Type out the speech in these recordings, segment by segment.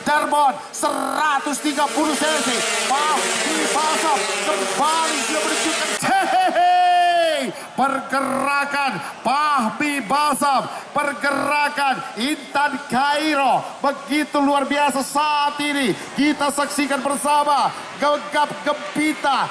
Cirebon 130 cc. Fahmi Balsam kembali dia menunjukkan pergerakan Fahmi Balsam, pergerakan Intan Kairo begitu luar biasa saat ini. Kita saksikan bersama gegap gempita.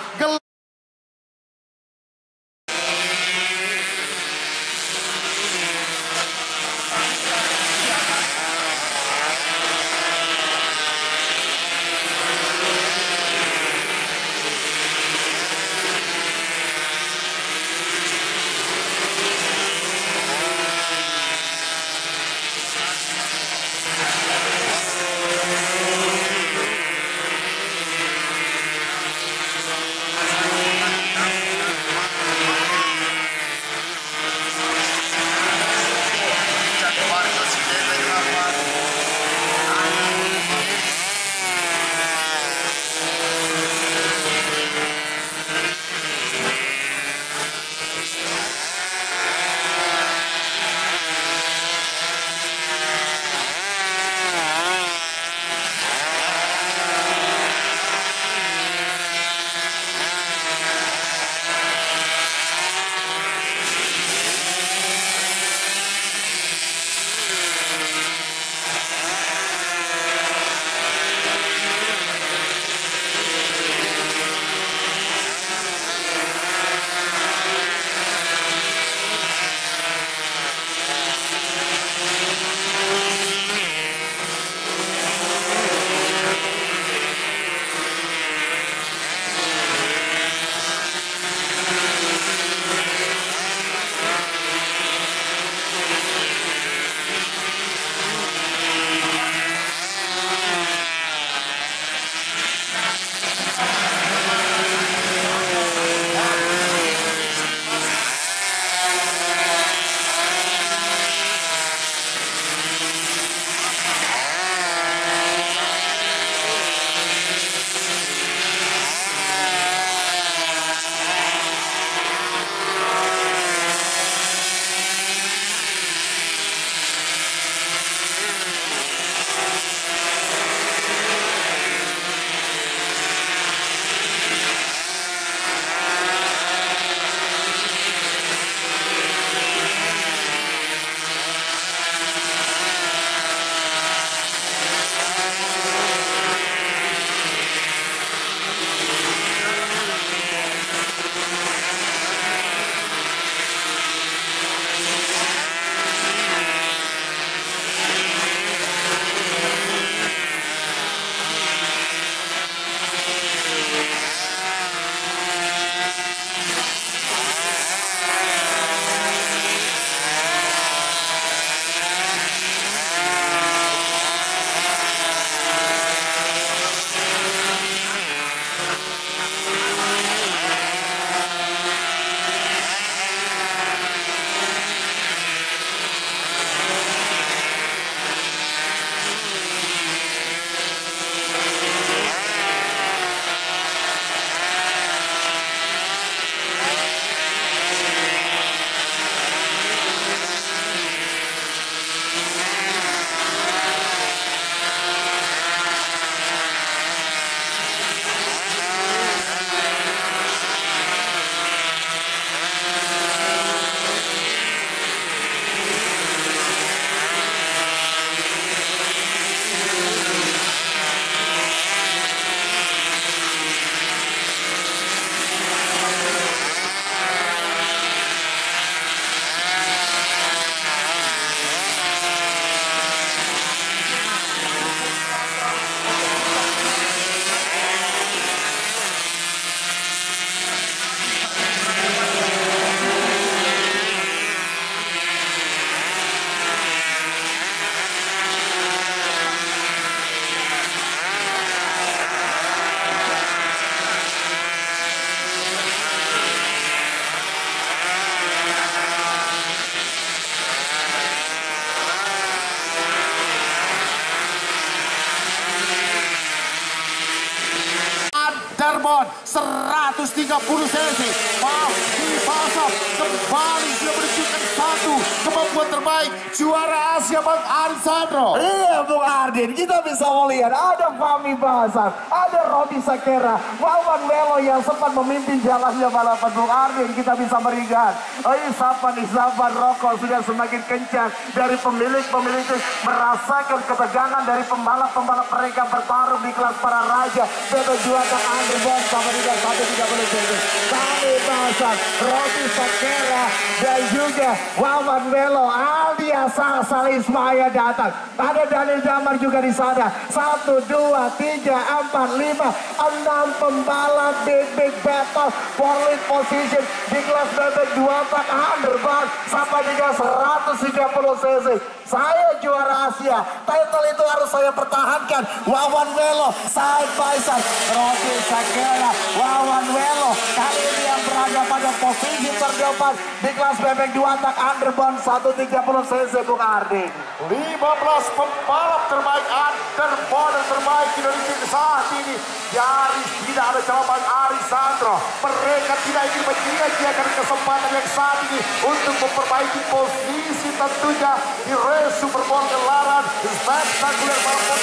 Underbone 130 cc. Fahmi Basam kembali sudah menunjukkan satu kemampuan terbaik juara Asia Bang Arisandro. Iya Bung Ardin, kita bisa melihat ada Fahmi Basam, ada Rodi Sakera, Wawan Welo yang sempat memimpin jalannya balapan Bung Ardin. Kita bisa melihat isapan rokok sudah semakin kencang dari pemilik-pemilik merasakan ketegangan dari pembalap-pembalap mereka bertarung di kelas para raja. Bebek Juanda Underbone sama dengan 130 cc. Fahmi Basam, Rodi Sakera dan juga Wawan Welo alias Asal Ismaya datang. Ada Daniel Damar juga di sana. 1, 2, 3, 4, 5, 6 pembalap big battle for lead position di kelas bebek 2 tak Underbone sampai dengan 130 cc. Saya juara Asia, title itu harus saya pertahankan. Wawan Welo side by side, Rodi Sakera, Wawan Welo kali ini yang berada pada posisi terdepan di kelas bebek 2 tak Underbone 130 cc Bung Ardin. 15 pembalap terbaik Underbone terbaik Indonesia saat ini. Nyaris tidak ada jawaban Arisandro. Mereka tidak ingin menyia-nyiakan kesempatan yang saat ini untuk memperbaiki posisi tentunya di race Super Bowl gelaran spektakuler balap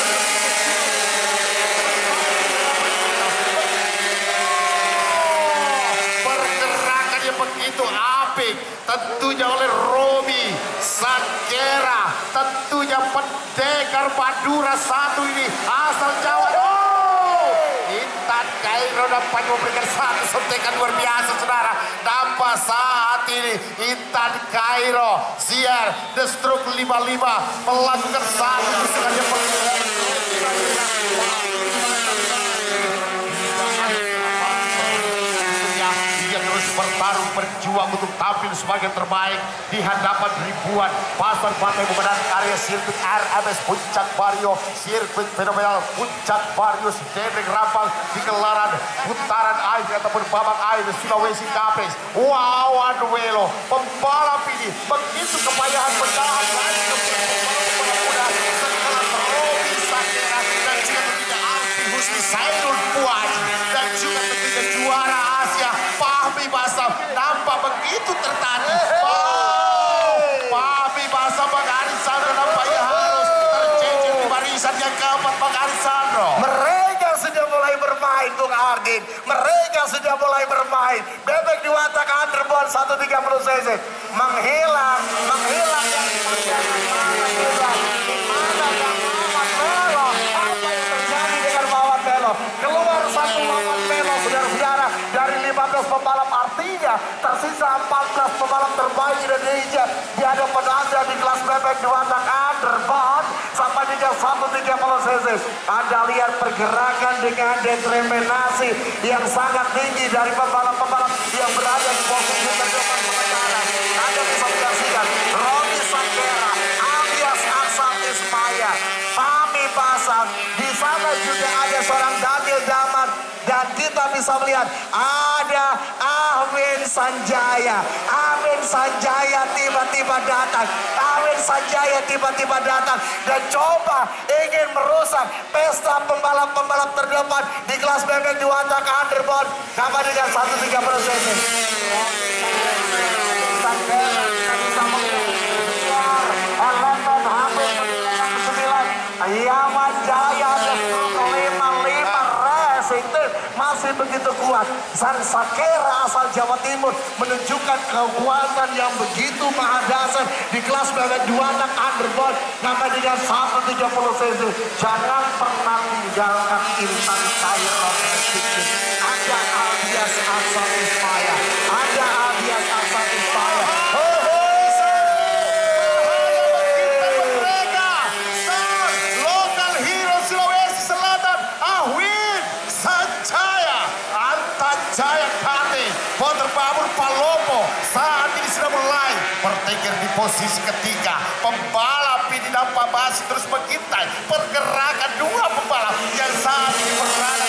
pergerakannya begitu apik tentunya oleh Robi Sakera, tentunya pendekar Madura satu ini asal Jawa. Intan Kairo dapat memberikan satu suntikan luar biasa saudara. Nampak saat ini Intan Kairo Siar The Stroke 55 melakukan satu tusukan yang bertarung berjuang untuk tampil sebagai terbaik di hadapan ribuan pasar pantai pemenang area sirkuit RMS Puncak Vario, sirkuit fenomenal Puncak Vario Dendeng Rampang di gelaran putaran air ataupun babak air Sulawesi Kapes. Wawan Welo pembalap ini begitu kepayahan bertahan lagi muda sekelas Robi Sakera dan juga tentunya Alfi Husni Saidul Puaji dan juga tentunya juara Asia Fahmi Basam nampak begitu tertarik. Fahmi Basam Bang Arisandro nampaknya harus tercecer di barisan yang keempat Bang Arisandro. Mereka sudah mulai bermain Bung Ardin. Mereka sudah mulai bermain. Bebek di watak Underbone 130 cc menghilang dari pandangan mana kita. Di mana yang Wawan Welo? Apa yang terjadi dengan Wawan Welo? Keluar satu Wawan Welo saudara-saudara dari 15 pembalap, artinya tersisa 14 pembalap terbaik Indonesia di hadapan Anda di kelas bebek 2 tak Underbone sampai dengan 130 cc. Anda lihat pergerakan dengan determinasi yang sangat tinggi dari pembalap-pembalap yang berada di posisi terdepan pengendara. Anda bisa menyaksikan Rodi Sakera alias Asal Ismaya, Fahmi Basam, di sana juga ada seorang Daniel Damar. Dan kita bisa melihat ada Ahwin Sanjaya. Ahwin Sanjaya tiba-tiba datang. Ahwin Sanjaya tiba-tiba datang dan coba ingin merusak pesta pembalap-pembalap terdepan di kelas bebek 2 tak Underbone sama dengan 130 cc. Yaman Jaya masih begitu kuat. San Sakera asal Jawa Timur menunjukkan kekuatan yang begitu maha dasar di kelas bebek 2 tak Underbone sampai dengan 130 cc. Jangan pernah tinggalkan Intan Kairo. Ada alias Asal Ismaya, ada alias Asal Ismaya. Jaya Kate, Potter Babur Palopo saat ini sudah mulai bertengger di posisi ketiga. Pembalap ini nampak masih terus mengintai pergerakan dua pembalap yang saat ini berada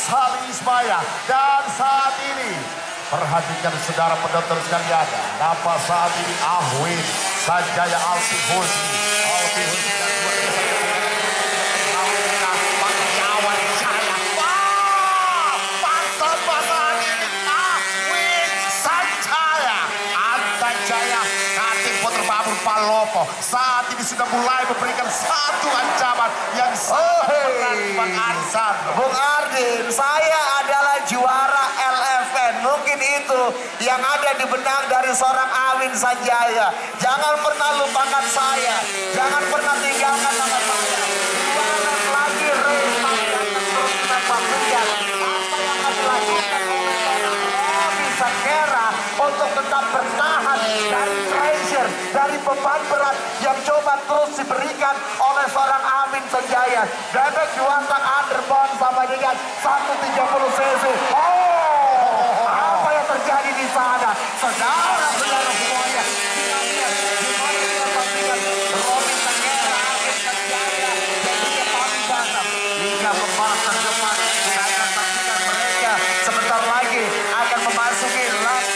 Salsali Ismaya. Dan saat ini perhatikan saudara penonton sekalian, dapat saat ini Ahwin Sanjaya Alfi Husni dan luar biasa pengawan saya. Wah, pasal-pasal ini Ahwin Sanjaya Antajaya Katim Putra Babur Palopo saat ini sudah mulai memberikan satu ancaman yang sangat berat Bang Arisan. Bung Ardin, saya adalah juara LFN. Mungkin itu yang ada di benak dari seorang Ahwin Sanjaya. Jangan pernah lupakan saya. Jangan pernah tinggalkan nama saya. Juara lagi race terus menembak liar. Apa yang akan dilakukan oleh seorang Robi Sakera untuk tetap bertahan dari pressure, dari beban berat yang coba terus diberikan oleh seorang Ahwin Sanjaya. Bebek diwatak underbone sama dengan 130 cc. Oh, apa yang terjadi di sana? Saudara-saudara semuanya, kita lihat gimana dia pastikan Robi Sakera, Ahwin Sanjaya, dan dia paling datang hingga pembalap terdepan. Kita akan saksikan mereka sebentar lagi akan memasuki lap.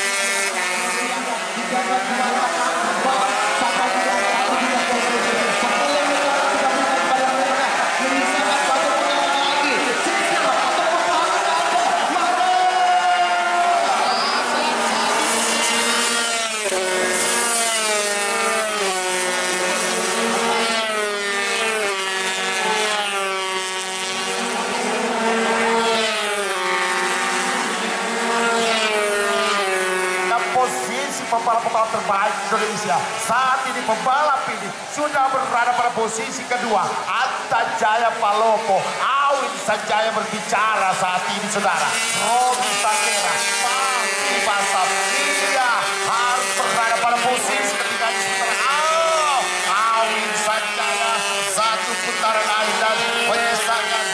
Pembalap-pembalap terbaik Indonesia. Saat ini pembalap ini sudah berada pada posisi kedua. Antajaya Palopo, Ahwin Sanjaya berbicara saat ini saudara. Robi Sakera, Fahmi Basam, dia harus berada pada posisi ketiga di sementara. Ahwin Sanjaya satu putaran akhir dan menyisakan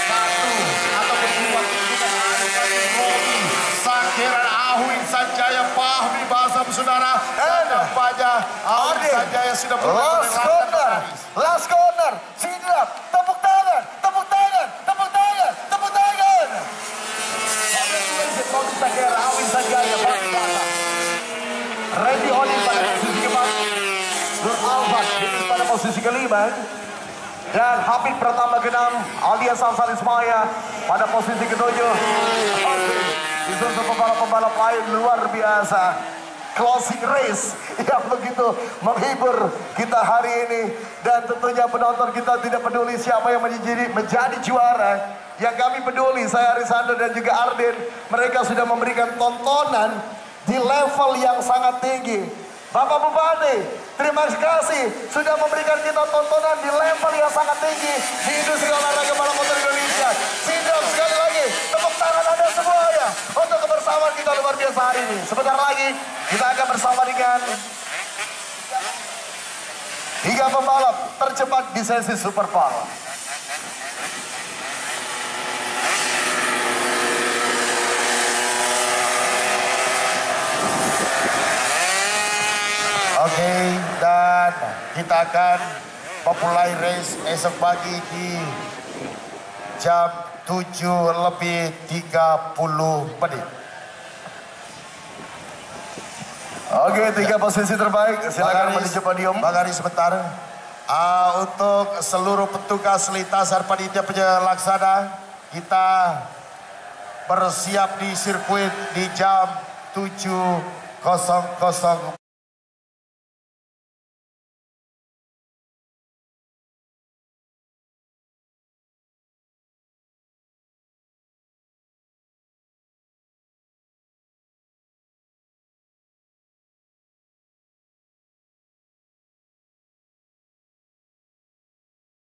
satu atau dua putaran akhir Robi Sakera, Ahwin Sanjaya, Fahmi Basam saudara. Dan nampaknya Ahwin Sanjaya sudah Last corner, siap, tepuk tangan, tepuk tangan, tepuk tangan, tepuk tangan. Robi Sakera, Ahwin Sanjaya, Fahmi Basam. Randy Oli pada posisi keempat, Nur Alfat pada posisi kelima, dan Habib pertama ke-6, alias Salsali Ismaya pada posisi ke-7. Disusul pembalap-pembalap lain luar biasa. Closing race yang begitu menghibur kita hari ini. Dan tentunya penonton kita tidak peduli siapa yang menjadi juara. Yang kami peduli, saya Arisando dan juga Ardin, mereka sudah memberikan tontonan di level yang sangat tinggi. Bapak Bupati, terima kasih sudah memberikan kita tontonan di level yang sangat tinggi di industri olahraga balap motor Indonesia. Sidap sekali lagi, tepuk tangan Anda semua ya untuk kebersamaan kita luar biasa hari ini. Sebentar lagi kita akan bersama dengan 3 pembalap tercepat di sesi Super Pole. Oke, dan kita akan memulai race esok pagi di jam 7:30. Oke, 3 posisi terbaik. Silakan menuju podium. Bang Ari sebentar. Untuk seluruh petugas lintasan panitia penyelaksana, kita bersiap di sirkuit di jam 7:00.